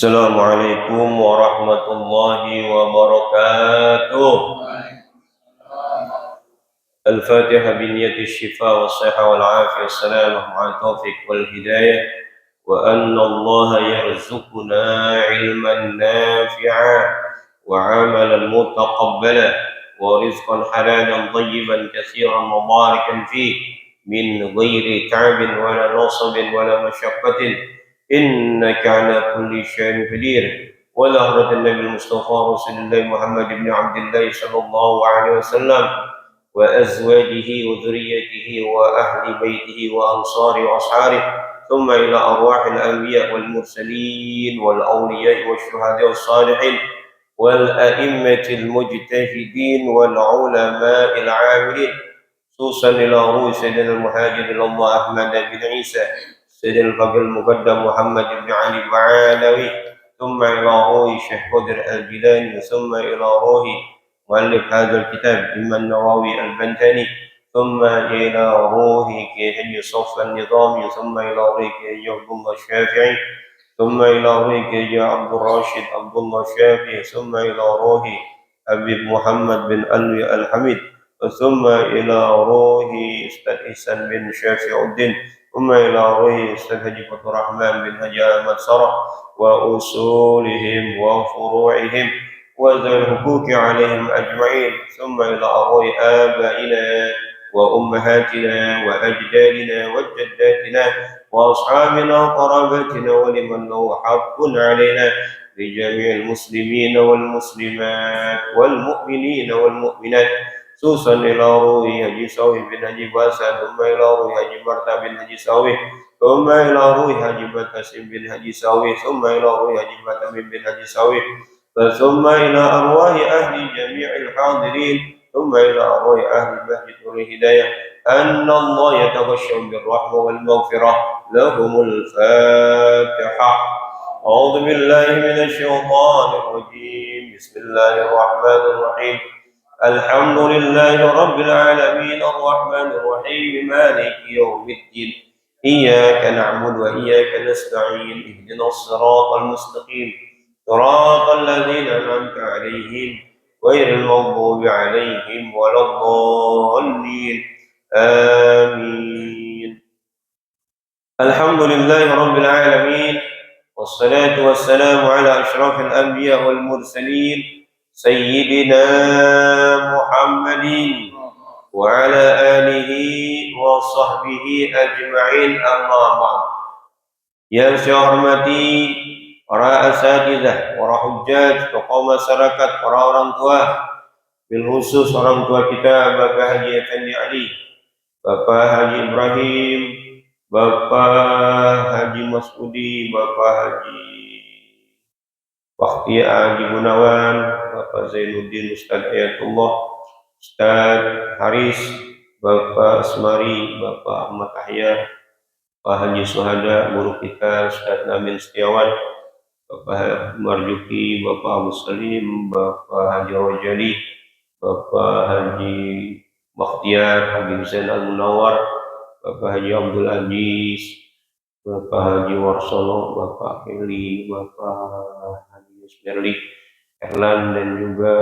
Assalamualaikum warahmatullahi wabarakatuh. الفاتحة بنية الشفاء والصحة والعافية والسلامة مع التوفيق والهداية، وأن الله يرزقنا علما نافعا وعملا متقبلا ورزقا حلالا طيبا كثيرا مباركا فيه من غير تعب ولا نصب ولا مشقة، إنك على كل شيء قدير. ولهرة النبي المصطفى رسول الله محمد بن عبد الله صلى الله عليه وسلم وأزواجه وذريته وأهل بيته وأنصاره وأصحابه، ثم إلى أرواح الأنبياء والمرسلين والأولياء والشهداء والصالحين والأئمة المجتهدين والعلماء العاملين، خصوصا إلى روح سيدنا المهاجر إلى الله أحمد بن عيسى، سيدنا الفقيه المقدم محمد بن علي البعالوي، ثم إلى روح شيخ قدر الجيلاني، ثم إلى روح مؤلف هذا الكتاب إما النووي البنتاني، ثم إلى روح كي صف النظامي، ثم إلى روح كي عبد الله الشافعي، ثم إلى روح كي عبد الراشد عبد الله الشافعي، ثم إلى روح حبيب محمد بن ألوي الحميد، ثم إلى روح أستاذ إحسان بن شافع الدين، ثم إلى روح أستاذ هجي فتح الرحمن بن هجي أحمد صرح وأصولهم وفروعهم وذوي الحقوق عليهم أجمعين، ثم إلى أرواح آبائنا وأمهاتنا وأجدادنا وجداتنا وأصحابنا وقرابتنا ولمن له حق علينا، لجميع المسلمين والمسلمات والمؤمنين والمؤمنات، خصوصا إلى روح حجي ساوي بن حجي باسا، ثم إلى روح حجي مرتا بن حجي ساوي، ثم إلى روح حجي بتاسم بن حجي ساوي، ثم إلى روح حجي بتامين بن حجي ساوي، ثم إلى أرواح أهل جميع الحاضرين، ثم إلى أرواح أهل بهجة الهداية، أن الله يتغشم بالرحمة والمغفرة. لهم الفاتحة. أعوذ بالله من الشيطان الرجيم. بسم الله الرحمن الرحيم. الحمد لله رب العالمين الرحمن الرحيم مالك يوم الدين، إياك نعبد وإياك نستعين، اهدنا الصراط المستقيم صراط الذين أنعمت عليهم غير المغضوب عليهم ولا الضالين، آمين. الحمد لله رب العالمين، والصلاة والسلام على أشرف الأنبياء والمرسلين سيدنا محمد وعلى آله وصحبه أجمعين، أما بعد. Yang saya hormati para asatidzah, para hujjaj, tokoh masyarakat, para orang tua, bil khusus orang tua kita Bapak Haji Effendi Ali, Bapak Haji Ibrahim, Bapak Haji Masudi, Bapak Haji Bakhtia Haji Gunawan, Bapak Zainuddin Ustaz Ayatullah, Ustaz Haris, Bapak Asmari, Bapak Ahmad Ahya, Pak Haji Suhada, guru kita Ustaz Namin Setiawan, Bapak Marjuki, Bapak Abu Salim, Bapak Haji Rojali, Bapak Haji Bakhtiar, Habib Zain Al-Munawar, Bapak Haji Abdul Aziz, Bapak Haji Warsono, Bapak Heli, Bapak Haji Yusmerli, Erlan, dan juga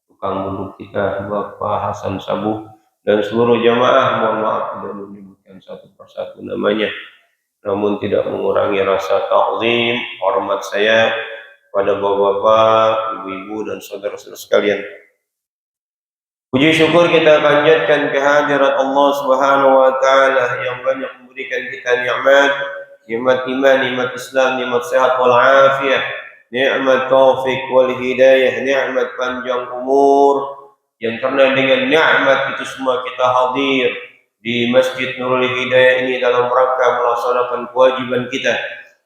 tukang duduk kita Bapak Hasan Sabuh dan seluruh jamaah. Mohon maaf tidak menyebutkan satu persatu namanya, namun tidak mengurangi rasa takzim hormat saya pada bapak-bapak, ibu-ibu, dan saudara-saudara sekalian. Puji syukur kita panjatkan kehadirat Allah Subhanahu wa taala yang banyak memberikan kita nikmat, nikmat iman, nikmat Islam, nikmat sehat wal afiah, nikmat taufik wal hidayah, nikmat panjang umur, yang karena dengan nikmat itu semua kita hadir di Masjid Nurul Hidayah ini dalam rangka melaksanakan kewajiban kita,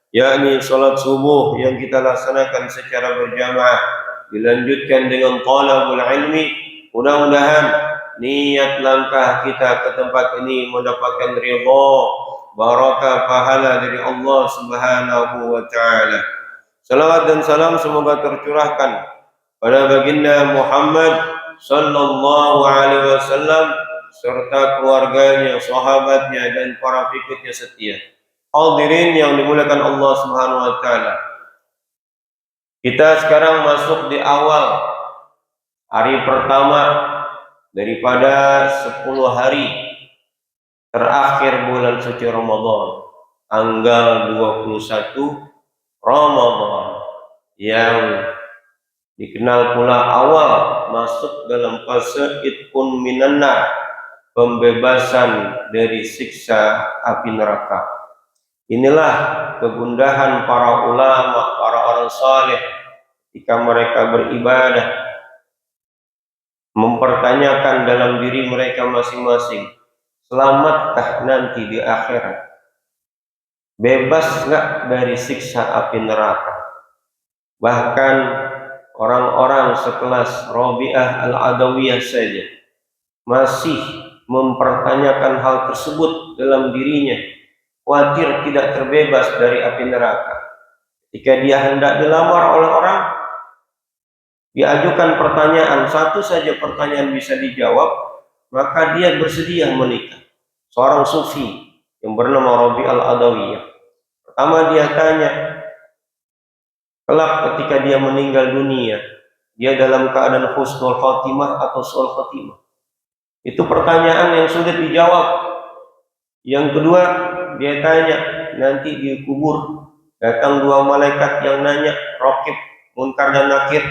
yakni salat subuh yang kita laksanakan secara berjamaah, dilanjutkan dengan talabul ilmi. Mudah-mudahan niat langkah kita ke tempat ini mendapatkan ridha, barakah, pahala dari Allah Subhanahu wa taala. Salawat dan salam semoga tercurahkan pada baginda Muhammad sallallahu alaihi wasallam serta keluarganya, sahabatnya, dan para pengikutnya setia. Hadirin yang dimuliakan Allah Subhanahu wa taala. Kita sekarang masuk di awal hari pertama daripada 10 hari terakhir bulan suci Ramadan, tanggal 21 Ramadan, yang dikenal pula awal masuk dalam fase itqun minan nar, pembebasan dari siksa api neraka. Inilah kegundahan para ulama, para orang saleh ketika mereka beribadah, mempertanyakan dalam diri mereka masing-masing, selamatkah nanti di akhirat? Bebas nggak dari siksa api neraka? Bahkan orang-orang sekelas Rabi'ah Al-Adawiyah saja masih mempertanyakan hal tersebut dalam dirinya, khawatir tidak terbebas dari api neraka. Ketika dia hendak dilamar oleh orang, diajukan pertanyaan, satu saja pertanyaan bisa dijawab, maka dia bersedia menikah. Seorang sufi yang bernama Rabi' Al-Adawiyah. Pertama dia tanya, kelak ketika dia meninggal dunia, dia dalam keadaan husnul khotimah atau su'ul khotimah? Itu pertanyaan yang sulit dijawab. Yang kedua, dia tanya, nanti di kubur datang dua malaikat yang nanya, Raqib, Munkar dan Nakir.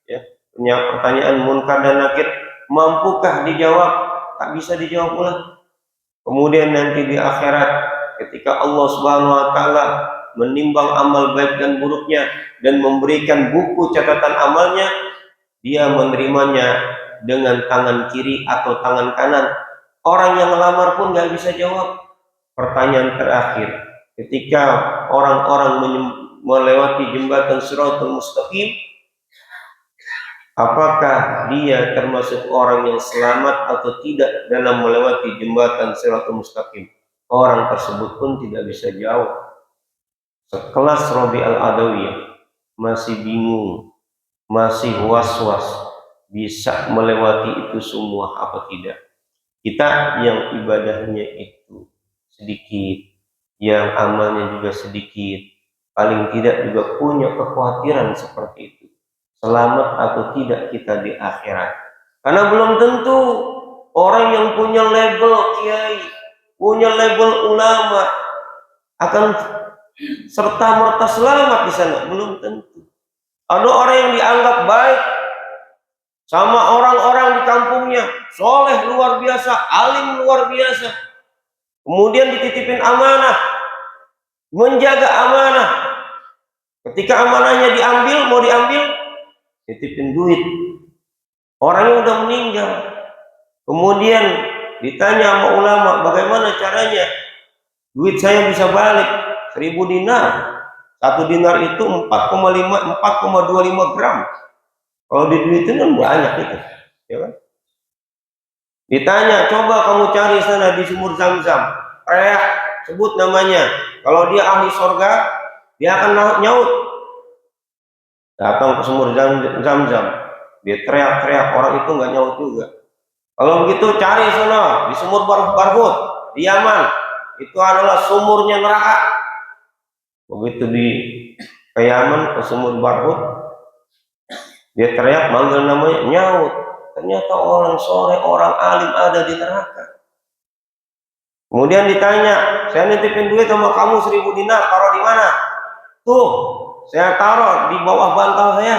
Ya, punya pertanyaan Munkar dan Nakir, mampukah dijawab? Tak bisa dijawab pula. Kemudian nanti di akhirat, ketika Allah Subhanahu wa taala menimbang amal baik dan buruknya dan memberikan buku catatan amalnya, dia menerimanya dengan tangan kiri atau tangan kanan. Orang yang melamar pun nggak bisa jawab. Pertanyaan terakhir, ketika orang-orang melewati jembatan Shirathul Mustaqim, apakah dia termasuk orang yang selamat atau tidak dalam melewati jembatan Shirathul Mustaqim? Orang tersebut pun tidak bisa jawab. Sekelas Rabi' Al-Adawiyah masih bingung, masih was-was, bisa melewati itu semua apa tidak. Kita yang ibadahnya itu sedikit, yang amalnya juga sedikit, paling tidak juga punya kekhawatiran seperti itu, selamat atau tidak kita di akhirat. Karena belum tentu orang yang punya label kiai, punya label ulama akan serta-merta selamat di sana, belum tentu. Ada orang yang dianggap baik sama orang-orang di kampungnya, soleh luar biasa, alim luar biasa, kemudian dititipin amanah, menjaga amanah. Ketika amanahnya mau diambil, titipin duit. Orangnya udah meninggal. Kemudian ditanya sama ulama, bagaimana caranya duit saya bisa balik? 1000 dinar. 1 dinar itu 4,25 gram. Kalau di duit itu kan banyak itu, ya kan? Ditanya, coba kamu cari sana di sumur Zam-Zam, sebut namanya. Kalau dia ahli sorga, dia akan nyaut. Datang ke sumur Zam-Zam, dia teriak-teriak, orang itu nggak nyaut juga. Kalau begitu cari sana di sumur Barhut di Yaman, itu adalah sumurnya neraka. Begitu di ke Yaman, ke sumur Barhut, dia teriak manggil namanya, nyaut. Ternyata orang soleh, orang alim ada di neraka. Kemudian ditanya, saya nitipin duit sama kamu 1000 dinar, taruh di mana? Tuh, saya taruh di bawah bantal saya.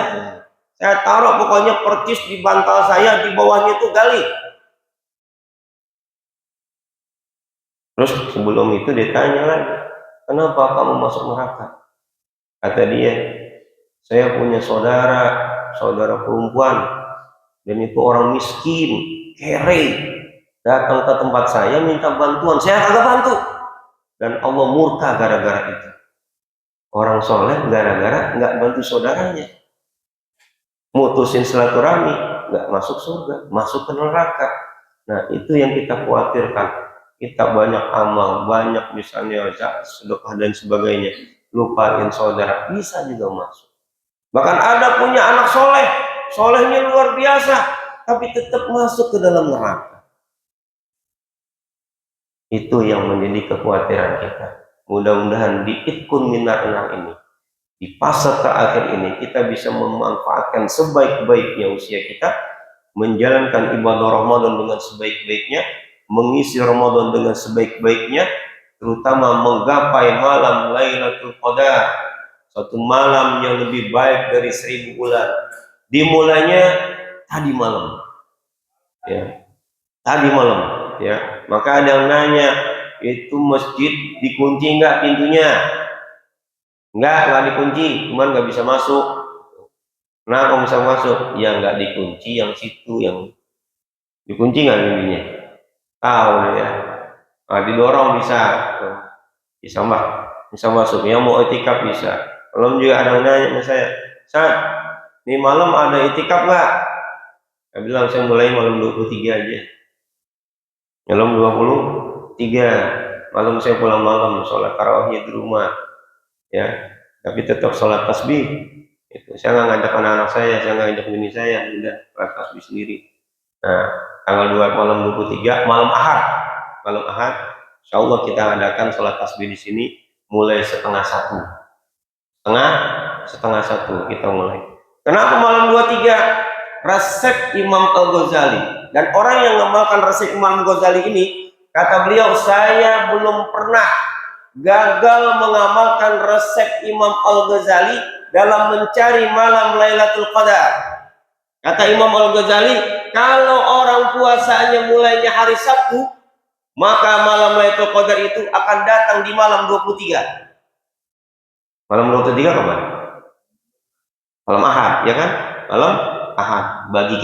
Saya taruh pokoknya percis di bantal saya, di bawahnya itu gali. Terus sebelum itu ditanya lagi, kenapa kamu masuk neraka? Kata dia, saya punya saudara perempuan, dan itu orang miskin, kere, datang ke tempat saya minta bantuan, saya kagak bantu, dan Allah murka gara-gara itu. Orang soleh gara-gara nggak bantu saudaranya, mutusin silaturahmi, nggak masuk surga, masuk ke neraka. Nah itu yang kita khawatirkan. Kita banyak amal, banyak misalnya sedekah dan sebagainya, lupain saudara, bisa juga masuk. Bahkan ada punya anak soleh, solehnya luar biasa, tapi tetap masuk ke dalam neraka. Itu yang menjadi kekhawatiran kita. Mudah-mudahan di itkun minar ini, di fase terakhir ini, kita bisa memanfaatkan sebaik-baiknya usia kita, menjalankan ibadah Ramadan dengan sebaik-baiknya, mengisi Ramadan dengan sebaik-baiknya, terutama menggapai malam Lailatul Qadar, satu malam yang lebih baik dari 1000 bulan. Dimulainya tadi malam, ya, tadi malam, ya. Maka ada yang nanya, itu masjid dikunci nggak pintunya? Nggak dikunci, cuman nggak bisa masuk. Nah, kalau bisa masuk, ya nggak dikunci yang situ, yang dikunci nggak pintunya? Tahu ya. Nah, didorong bisa masuk. Yang mau itikaf bisa. Belum juga ada yang nanya sama saya, Ustaz, ini malam ada itikaf nggak? Saya bilang saya mulai malam 23 aja. Malam 23, malam saya pulang malam, sholat tarawihnya di rumah, ya. Tapi tetap sholat tasbih. Itu saya nggak ngajak anak-anak saya nggak ngajak bini saya, udah sholat tasbih sendiri. Nah, tanggal 2 malam 23, malam Ahad, insya Allah kita adakan sholat tasbih di sini mulai setengah satu kita mulai. Kenapa malam 23? Resep Imam Al-Ghazali, dan orang yang mengamalkan resep Imam Al-Ghazali ini, kata beliau, saya belum pernah gagal mengamalkan resep Imam Al-Ghazali dalam mencari malam Lailatul Qadar. Kata Imam Al-Ghazali, kalau orang puasanya mulainya hari Sabtu, maka malam Lailatul Qadar itu akan datang di malam 23. Malam 23 kapan? Malam Ahad, ya kan? Malam Ahad bagi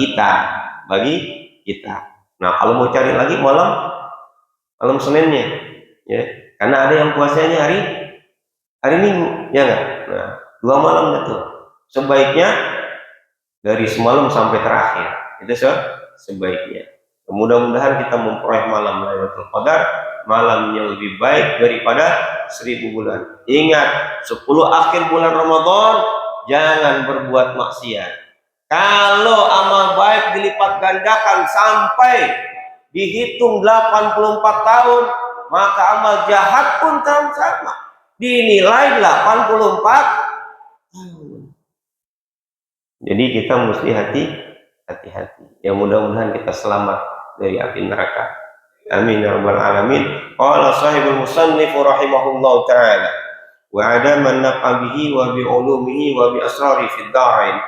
kita. Nah, kalau mau cari lagi malam Seninnya, ya. Karena ada yang puasanya hari Minggu, ya enggak? Nah, 2 malam itu. Sebaiknya dari semalam sampai terakhir. Itu sebaiknya. Mudah-mudahan kita memperoleh malam Lailatul Qadar, malam yang lebih baik daripada 1000 bulan. Ingat, 10 akhir bulan Ramadan jangan berbuat maksiat. Kalau amal baik dilipat gandakan sampai dihitung 84 tahun, maka amal jahat pun sama, dinilai 84 tahun. Jadi kita mesti hati-hati. Ya mudah-mudahan kita selamat dari api neraka. Amin ya rabbal alamin. Qala sahibul musannif rahimahullahu taala wa adaman nafa bihi wa bi ulumihi wa bi asrari fid darain.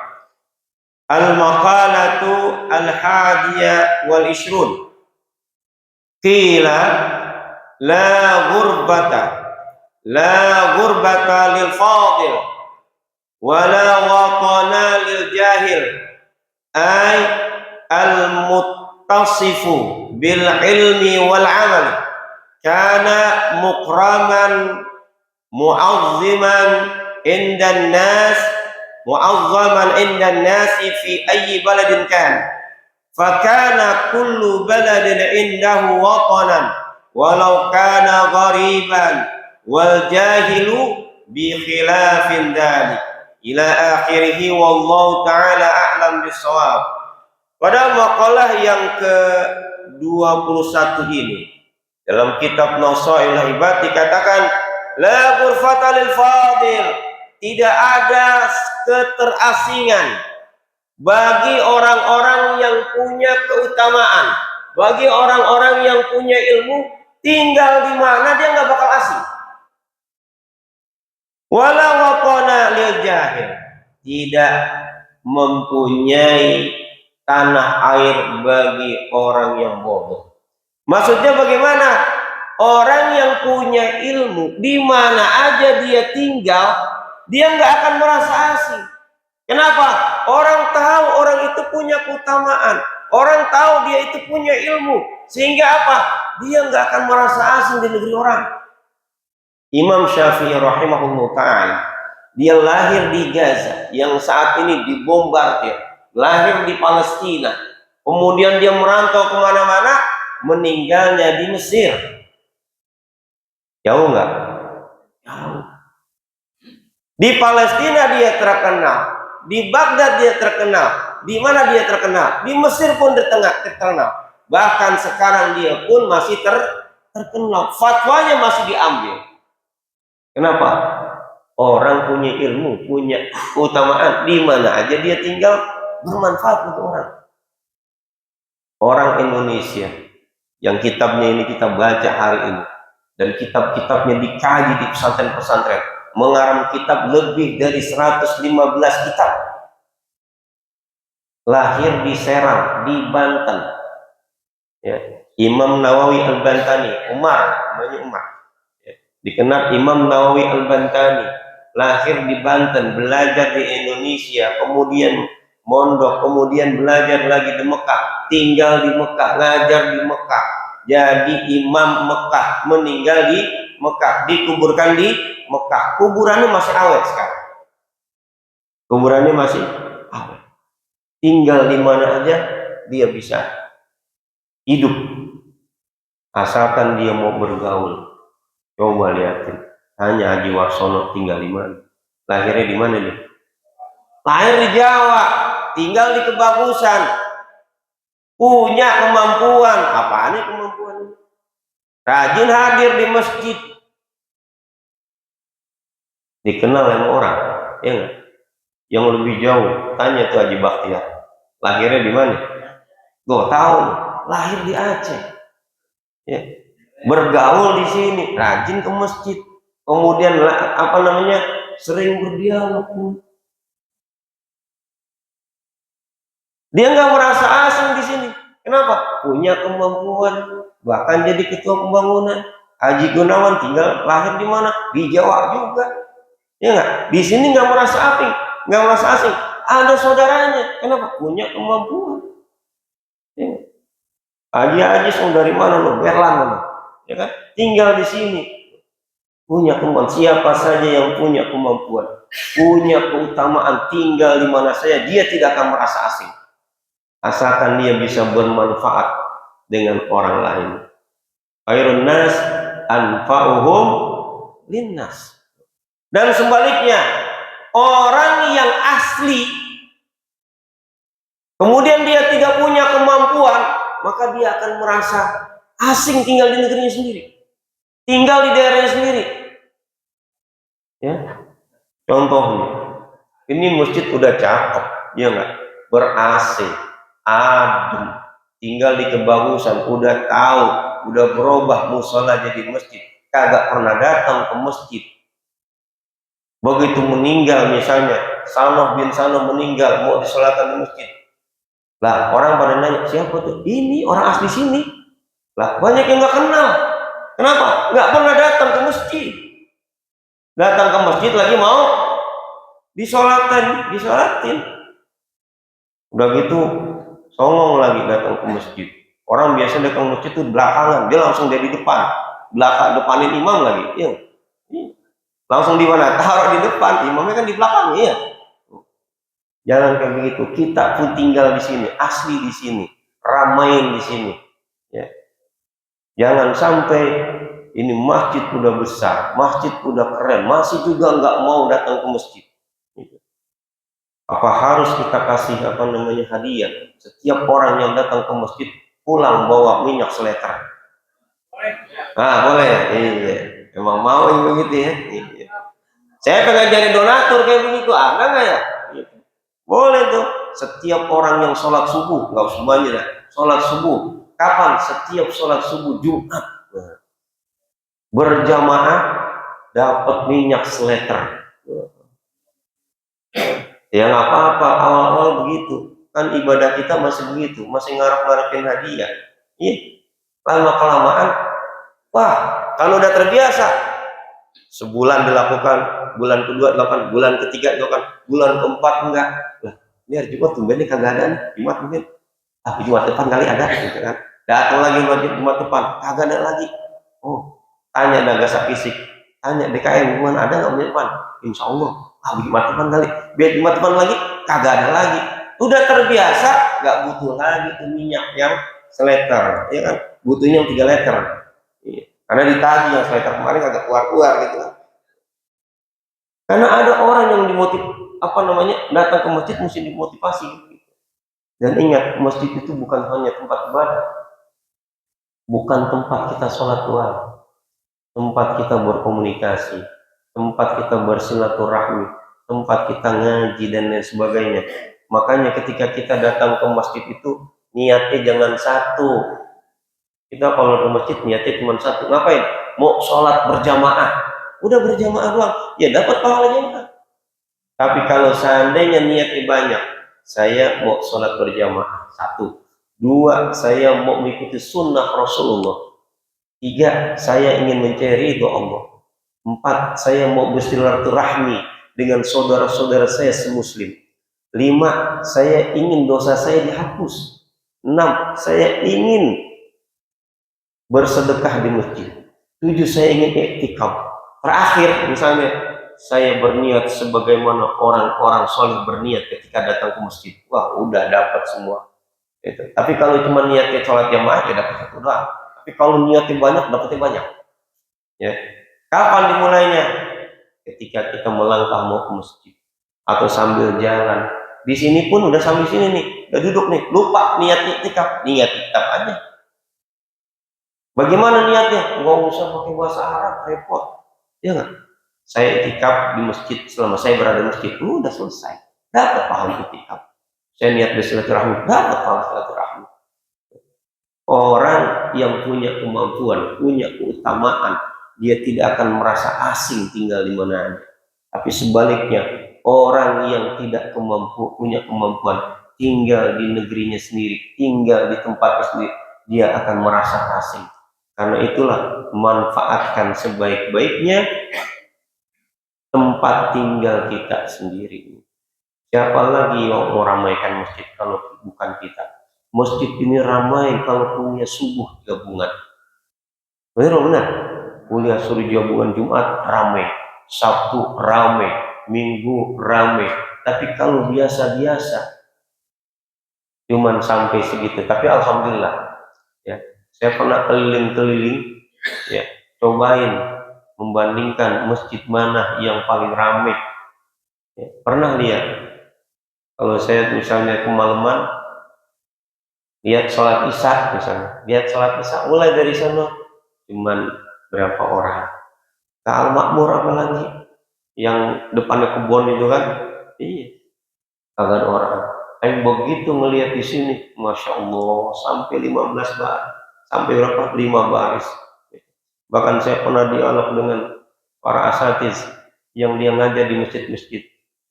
Al-maqalatu al-hadiyah wal ishrun. Qila la ghurbata lil fadil wa la watana lil jahil ay al-muttasifu bil ilmi wal amal kana mukraman mu'azziman indan nas fi ayyi baladin kan fakana kullu baladin indahu watanan walau kana ghariban wal jahilu bi khilafin dhalik ila akhirih wallahu ta'ala a'lam bissawab. Pada makalah yang ke-21 ini, dalam kitab Nasail Ibad dikatakan, la ghurfata lil fadil, tidak ada keterasingan bagi orang-orang yang punya keutamaan, bagi orang-orang yang punya ilmu, tinggal di mana dia nggak bakal asing. Wala waqana lil jahil, tidak mempunyai tanah air bagi orang yang bodoh. Maksudnya bagaimana? Orang yang punya ilmu, di mana aja dia tinggal, dia nggak akan merasa asing. Kenapa? Orang tahu orang itu punya keutamaan, orang tahu dia itu punya ilmu, sehingga apa? Dia nggak akan merasa asing di negeri orang. Imam Syafi'i rahimahullah ta'ala, dia lahir di Gaza yang saat ini dibombardir, lahir di Palestina, kemudian dia merantau kemana-mana, meninggalnya di Mesir. Jauh nggak? Jauh. Di Palestina dia terkenal, di Baghdad dia terkenal, di mana dia terkenal? Di Mesir pun terkenal. Bahkan sekarang dia pun masih terkenal, fatwanya masih diambil. Kenapa? Orang punya ilmu, punya keutamaan, di mana aja dia tinggal bermanfaat untuk orang. Orang Indonesia yang kitabnya ini kita baca hari ini, dan kitab-kitabnya dikaji di pesantren-pesantren, mengarang kitab lebih dari 115 kitab. Lahir di Serang, di Banten. Ya. Imam Nawawi Al-Bantani, namanya Umar. Dikenal Imam Nawawi Al-Bantani, lahir di Banten, belajar di Indonesia, kemudian mondok, kemudian belajar lagi di Mekah, tinggal di Mekah, ngajar di Mekah, jadi imam Mekah, meninggal di Mekah, dikuburkan di Mekah. Kuburannya masih awet sekarang. Kuburannya masih awet. Tinggal di mana aja dia bisa hidup, asalkan dia mau bergaul. Coba lihatin, hanya Haji Warsono tinggal di mana? Lahirnya di mana dia? Lahir di Jawa, tinggal di Kebagusan, punya kemampuan. Apaan nih kemampuan? Rajin hadir di masjid, dikenal sama orang, ya enggak? Yang lebih jauh, tanya tuh Haji Bakhtiar, lahirnya di mana? Gue tahu, lahir di Aceh. Ya. Bergaul di sini, rajin ke masjid, kemudian sering berdialog. Dia nggak merasa asing di sini. Kenapa? Punya kemampuan, bahkan jadi ketua pembangunan. Haji Gunawan tinggal lahir di mana? Di Jawa juga. Ya nggak? Di sini nggak merasa asing, nggak merasa asing. Ada saudaranya. Kenapa? Punya kemampuan. Ya. Haji dari mana lo? Berlan, ya kan? Tinggal di sini. Punya kemampuan. Siapa saja yang punya kemampuan, punya keutamaan, tinggal di mana saja, dia tidak akan merasa asing. Asalkan dia bisa bermanfaat dengan orang lain. Khairun nas anfa'uhum linnas. Dan sebaliknya, orang yang asli kemudian dia tidak punya kemampuan, maka dia akan merasa asing tinggal di negerinya sendiri, tinggal di daerahnya sendiri. Ya, contohnya, ini masjid udah cakep, ya nggak? Ber-AC, adem, tinggal di Kebagusan, udah tahu, udah berubah musola jadi masjid, kagak pernah datang ke masjid. Begitu meninggal misalnya, Sanoh bin Sanoh meninggal, mau disolatkan di masjid. Lah orang pada nanya, siapa tuh? Ini orang asli sini. Lah banyak yang nggak kenal. Kenapa? Nggak pernah datang ke masjid. Datang ke masjid lagi mau disolatin. Udah gitu songong lagi datang ke masjid. Orang biasa datang ke masjid itu belakangan, dia langsung dari depanin imam lagi. Iya. Langsung di mana? Taruh di depan, imamnya kan di belakang, ya. Jangan kayak begitu. Kita pun tinggal di sini, asli di sini, ramain di sini. Ya. Jangan sampai ini masjid udah besar, masjid udah keren, masih juga nggak mau datang ke masjid. Apa harus kita kasih hadiah setiap orang yang datang ke masjid pulang bawa minyak seliter? Boleh ya? Iya. Emang mau yang begitu ya? Iya. Saya pengen jadi donatur kayak begitu, ada nggak ya? Boleh tuh. Setiap orang yang sholat subuh, nggak usah banyak ya. Sholat subuh. Kapan? Setiap sholat subuh Jumat. Berjamaah dapat minyak seliter. Ya nggak apa-apa, awal-awal begitu. Kan ibadah kita masih begitu, masih ngarep-ngarepin hadiah. Iya. Lama-kelamaan, wah, kalau udah terbiasa, sebulan dilakukan, bulan kedua dilakukan, bulan ketiga dilakukan, bulan keempat enggak. Lah, ini hari Jumat tumben nih kagak ada nih, Jumat mungkin. Jumat depan kali ada, gitu kan. Datang lagi Jumat depan, kagak ada lagi. Oh, tanya Nagasa Fisik, tanya DKM, gimana ada nggak bulan depan? Insya Allah, Jumat depan kali. Biar Jumat depan lagi, kagak ada lagi. Udah terbiasa, nggak butuh lagi tuh minyak yang seliter, ya kan? Butuhnya yang 3 liter. Iya. Karena ditagih yang seliter kemarin kagak keluar-keluar gitu kan. Karena ada orang yang datang ke masjid mesti dimotivasi. Dan ingat, masjid itu bukan hanya tempat ibadah, bukan tempat kita sholat doang, tempat kita berkomunikasi, tempat kita bersilaturahmi, tempat kita ngaji dan lain sebagainya. Makanya ketika kita datang ke masjid itu niatnya jangan satu. Kita kalau ke masjid niatnya cuma satu. Ngapain? Mau sholat berjamaah. Udah berjamaah doang, ya dapat pahala jamaah. Tapi kalau seandainya niatnya banyak, saya mau sholat berjamaah, 1. 2, saya mau mengikuti sunnah Rasulullah. 3, saya ingin mencari ridho Allah. 4, saya mau bersilaturahmi dengan saudara-saudara saya semuslim. 5, saya ingin dosa saya dihapus. 6, saya ingin bersedekah di masjid. 7, saya ingin iktikaf. Terakhir, misalnya saya berniat sebagaimana orang-orang soleh berniat ketika datang ke masjid. Wah, udah dapat semua. Gitu. Tapi kalau cuma niatnya sholat jamaah, ya dapat 1 doang. Tapi kalau niatnya banyak, dapatnya banyak. Ya. Kapan dimulainya? Ketika kita melangkah mau ke masjid atau sambil jalan. Di sini pun udah sambil sini nih, udah duduk nih, lupa niat iktikaf, niat iktikaf aja. Bagaimana niatnya? Nggak usah pakai bahasa Arab, repot. Ya nggak? Saya iktikaf di masjid selama saya berada di masjid, udah selesai. Dapat pahala iktikaf. Saya niat bersilaturahmi, dapat pahala silaturahmi. Orang yang punya kemampuan, punya keutamaan, dia tidak akan merasa asing tinggal di mana aja. Tapi sebaliknya, orang yang tidak punya kemampuan, tinggal di negerinya sendiri, tinggal di tempatnya sendiri, dia akan merasa asing. Karena itulah, manfaatkan sebaik-baiknya tempat tinggal kita sendiri. Siapa lagi yang mau ramaikan masjid kalau bukan kita? Masjid ini ramai kalau punya subuh gabungan. Benar? Kuliah suruh gabungan Jumat ramai, Sabtu ramai, Minggu ramai. Tapi kalau biasa-biasa, cuman sampai segitu. Tapi alhamdulillah, ya, saya pernah keliling-keliling, ya, cobain membandingkan masjid mana yang paling ramai. Ya, pernah lihat? Kalau saya misalnya kemalaman, lihat sholat isya misalnya, lihat sholat isya mulai dari sana cuman berapa orang. Ke Al-Makmur apalagi yang depannya kebun itu kan, iya, kagak ada orang. Tapi begitu ngelihat di sini, masya Allah, sampai 15 baris, sampai berapa? 5 baris. Bahkan saya pernah dialog dengan para asatiz yang dia ngajar di masjid-masjid.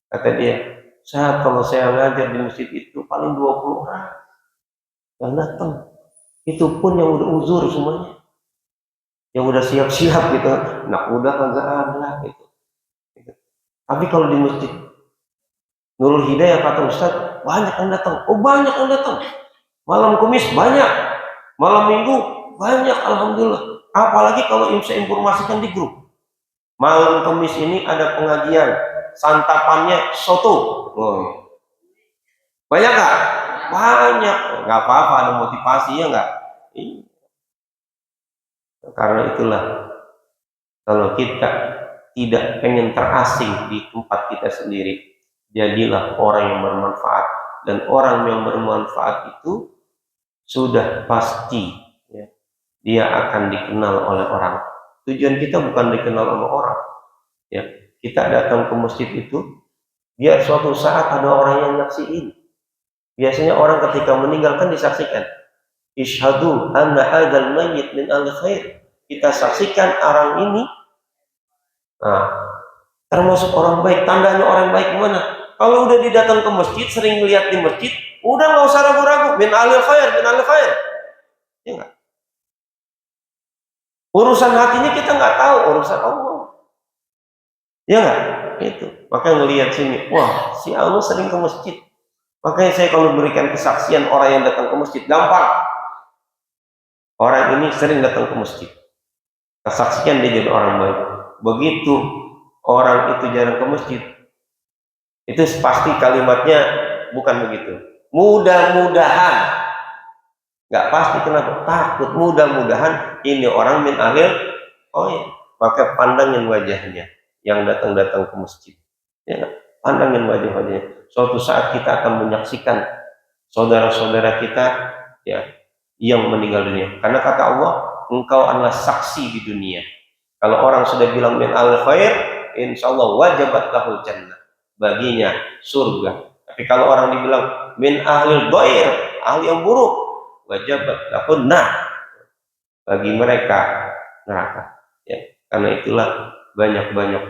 Kata dia, kalau saya ngajar di masjid itu paling 20 orang yang datang. Itu pun yang udah uzur semuanya, yang udah siap-siap gitu. Nah, udah kagak ada gitu. Tapi kalau di masjid Nurul Hidayah kata Ustaz, banyak yang datang. Oh, banyak yang datang. Malam Kamis banyak, malam Minggu banyak, alhamdulillah. Apalagi kalau saya informasikan di grup. Malam Kamis ini ada pengajian, santapannya soto. Oh. Banyak nggak? Banyak. Nggak apa-apa, ada motivasi ya nggak? Karena itulah, kalau kita tidak pengen terasing di tempat kita sendiri, jadilah orang yang bermanfaat, dan orang yang bermanfaat itu sudah pasti ya, dia akan dikenal oleh orang. Tujuan kita bukan dikenal sama orang ya, kita datang ke masjid itu biar suatu saat ada orang yang nyaksiin. Biasanya orang ketika meninggal kan disaksikan, Ishhadu anna hadzal mayyit min ahli khair. Kita saksikan orang ini termasuk orang baik. Tandanya orang baik gimana? Kalau udah didatang ke masjid, sering lihat di masjid, udah nggak usah ragu-ragu, min ahli khair, min ahli khair. Ya enggak? Urusan hati ini kita nggak tahu, urusan Allah. Ya enggak? Itu. Maka ngelihat sini, wah, si Allah sering ke masjid. Makanya saya kalau berikan kesaksian orang yang datang ke masjid, gampang. Orang ini sering datang ke masjid. Kesaksian dia jadi orang baik. Begitu orang itu jarang ke masjid, itu pasti kalimatnya bukan begitu. Mudah-mudahan, nggak pasti, kenapa? Takut. Mudah-mudahan ini orang min ahlil, oh ya, maka pandangin wajahnya yang datang-datang ke masjid. Ya, pandangin wajah-wajahnya. Suatu saat kita akan menyaksikan saudara-saudara kita ya yang meninggal dunia. Karena kata Allah, engkau adalah saksi di dunia. Kalau orang sudah bilang min al khair, insya Allah wajabat lahul jannah, baginya surga. Tapi kalau orang dibilang min ahlil dhair, ahli yang buruk, wajabat lahun nar, bagi mereka neraka. Ya, karena itulah banyak-banyak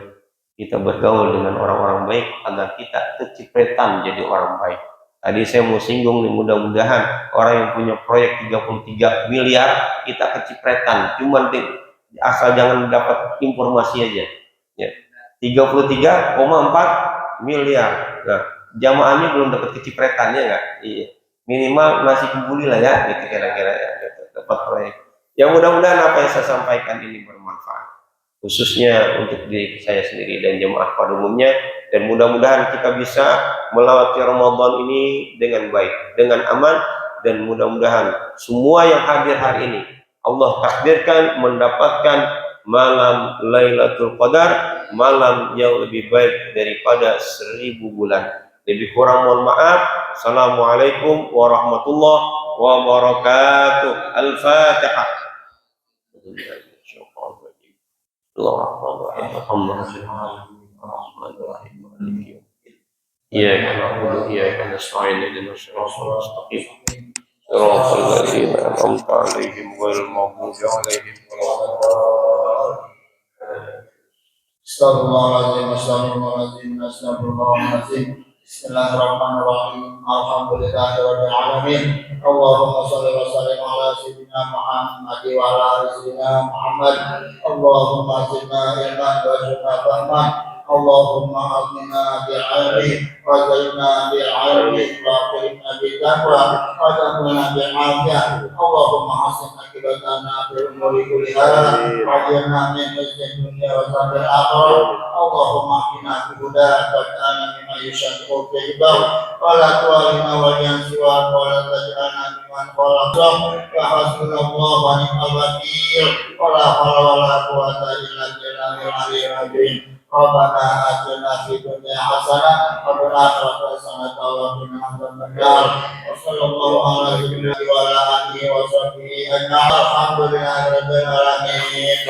kita bergaul dengan orang-orang baik agar kita kecipratan jadi orang baik. Tadi saya mau singgung nih, mudah-mudahan orang yang punya proyek 33 miliar kita kecipretan, cuman asal jangan dapat informasi aja ya. 33,4 miliar. Nah, jamaahnya belum dapat kecipretannya enggak? Iya. Minimal nasi kebuli lah ya, gitu kira-kira ya, gitu, dapat proyek. Ya mudah-mudahan apa yang saya sampaikan ini bermanfaat, khususnya untuk diri saya sendiri dan jemaah pada umumnya, dan mudah-mudahan kita bisa melewati Ramadan ini dengan baik, dengan aman, dan mudah-mudahan semua yang hadir hari ini Allah takdirkan mendapatkan malam Lailatul Qadar, malam yang lebih baik daripada 1000 bulan. Lebih kurang mohon maaf. Assalamualaikum warahmatullahi wabarakatuh. Al-Fatihah. إياك نعبد وإياك نستعين اهدنا الصراط المستقيم صراط الذين أنعمت عليهم غير المغضوب عليهم ولا الضالين. Astagfirullahaladzim, astagfirullahaladzim, astagfirullahaladzim. Bismillahirrahmanirrahim. Alhamdulillahirabbil alamin. Allahumma shalli wa sallim ala sayyidina Muhammad wa ala ali sayyidina Muhammad. Allahumma zidna ilman wa zidna fahman. Allahumma aghnina bil ilmi wa zidna bil ilmi wa akrimna bil taqwa wa jamilna bil afiyah. Allahumma hasin akibatana fil umuri kulliha wa ajirna min khizyi dunya wa azabil akhirah. Allahumma ahdina fi hudak wa ta'ana mimma yushaqqu fi ibadah wa la tu'alina wa yansiwa wa la taj'alna mimman khalaqam wa hasbunallahu wa ni'mal wakeel wa la hawla wa la quwwata illa billahil aliyyil azim. Rabbana atina fid dunya hasanah wa fil akhirati hasanah wa qina adzabannar. Wa sallallahu ala sayyidina wa ala alihi wa sahbihi ajma'in. Alhamdulillahirabbil alamin.